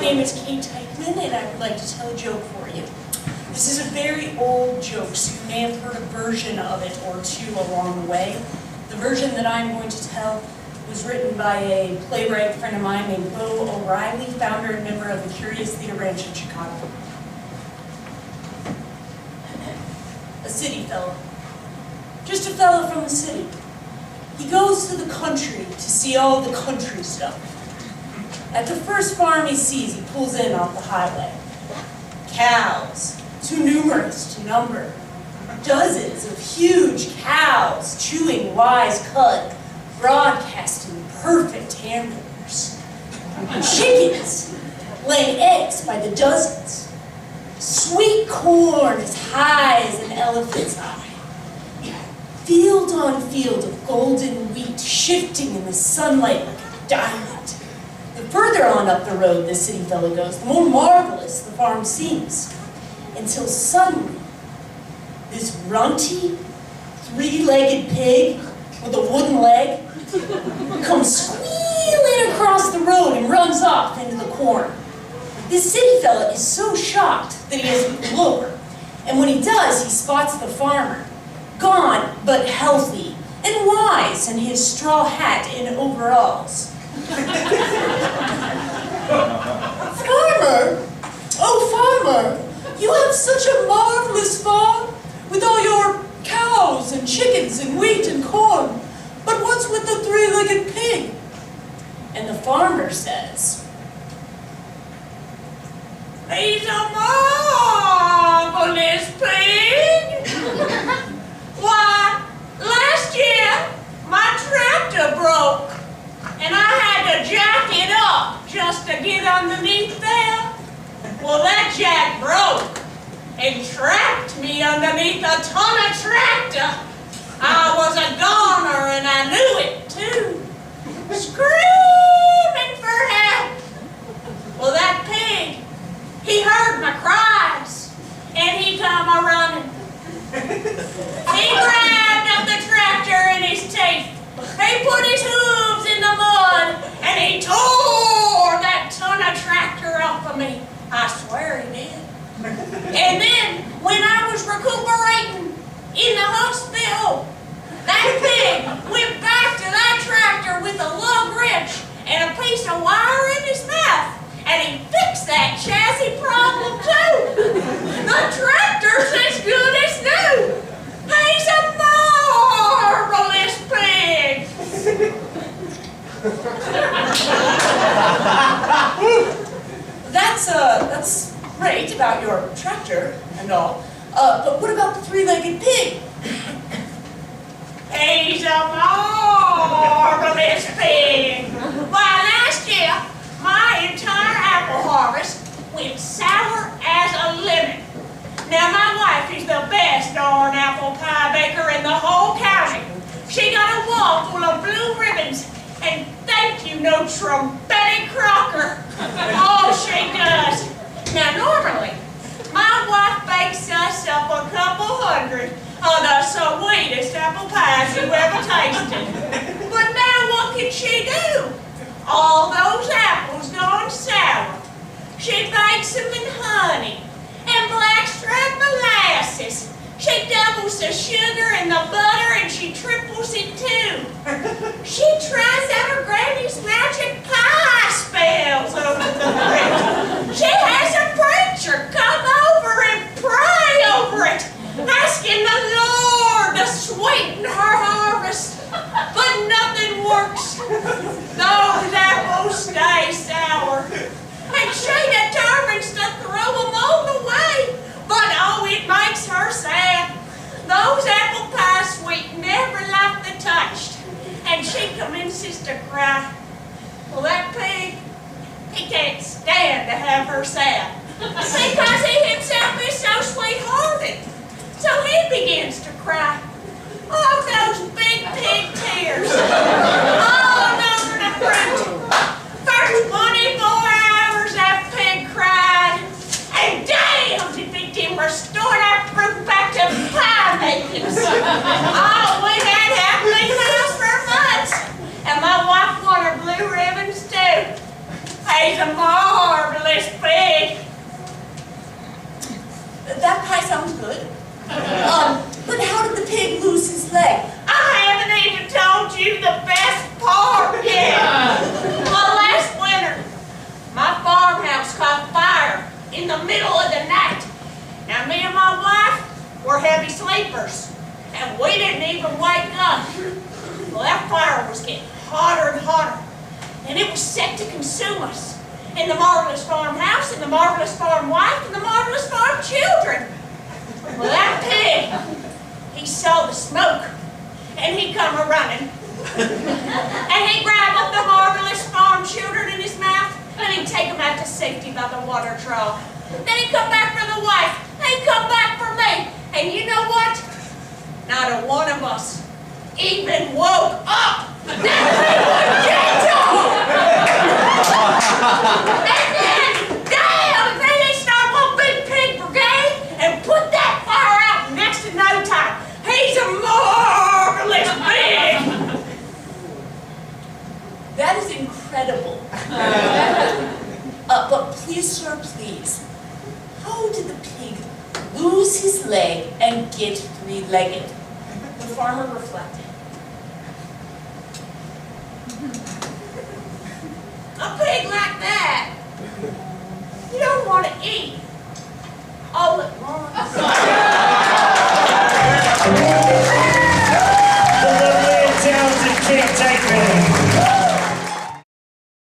name is Kate Teichman, and I would like to tell a joke for you. This is a very old joke, so you may have heard a version of it or two along the way. The version that I'm going to tell was written by a playwright friend of mine named Bo O'Reilly, founder and member of the Curious Theater Branch in Chicago. A city fellow. Just a fellow from the city. He goes to the country to see all the country stuff. At the first farm he sees, he pulls in off the highway. Cows, too numerous to number. Dozens of huge cows chewing wise cud, broadcasting perfect hamburgers. Chickens laying eggs by the dozens. Sweet corn as high as an elephant's eye. Field on field of golden wheat shifting in the sunlight like a diamond. The further on up the road the city fellow goes, the more marvelous the farm seems. Until suddenly, this runty, three-legged pig with a wooden leg comes squealing across the road and runs off into the corn. This city fella is so shocked that he doesn't look, and when he does, he spots the farmer, gone but healthy and wise in his straw hat and overalls. Farmer! Oh, farmer! You have such a marvelous farm with all your cows and chickens and wheat and corn. But what's with the three-legged pig? And the farmer says, he's a marvelous pig. Why, last year my tractor broke and I had to jack it up just to get underneath there. Well, that jack broke and trapped me underneath a ton of tractor. I was a goner and I knew it too. Screaming for help. Well, that pig, he heard my cries and he come a-running. He grabbed up the tractor in his teeth. He put his hooves in the mud and he tore that ton of tractor off of me. I swear he did. And then, when I was recuperating in the hospital, that pig went back to that tractor with a lug wrench and a piece of wire in his mouth. And he fixed that chassis problem too. The tractor's as good as new. He's a marvelous pig. That's great about your tractor and all, but what about the three-legged pig? He's a marvelous pig. Why, last year, my entire apple harvest went sour as a lemon. Now, my wife is the best darn apple pie baker in the whole county. She got a wall full of blue ribbons, and thank you, no Betty Crocker. Oh, she does. Now, normally, my wife bakes us up a couple hundred of the sweetest apple pies you ever tasted. But now, what can she do? All those apples gone sour. She bakes them in honey and blackstrap molasses. She doubles the sugar and the butter and she triples it too. She tries out her granny's magic pie spells over the fridge. She has a preacher come over and pray over it, asking the Lord to sweeten her harvest. But nothing works. Those apples stay sour. And she determines to throw them all away. But oh, it makes her sad. Those apple pie sweet never like the touched. And she commences to cry. Well, that pig, he can't stand to have her sad. Because he himself is so sweet-hearted. So he begins to cry. Oh, those big pig tears. All over the fruit. For 24 hours that pig cried. And damn, if it didn't restore that fruit back to pie makings. Oh, we had happily house for months. And my wife won her blue ribbons too. He's a marvelous sounds good. But how did the pig lose his leg? I haven't even told you the best part yet. Well, last winter, my farmhouse caught fire in the middle of the night. Now, me and my wife were heavy sleepers, and we didn't even wake up. Well, that fire was getting hotter and hotter, and it was set to consume us. And the marvelous farmhouse, and the marvelous farm wife, and the marvelous farm children. Well, that pig, he saw the smoke, and he come a-running. And he grabbed up the marvelous farm children in his mouth, and he'd take them out to safety by the water trough. Then he'd come back for the wife, and he'd come back for me. And you know what? Not a one of us even woke up. That pig was gentle! And then, damn, they start one big pig brigade and put that fire out next to no time. He's a marvelous pig! That is incredible. But please, sir, please, how did the pig lose his leg and get three-legged? The farmer reflected. A pig like that, you don't want to eat.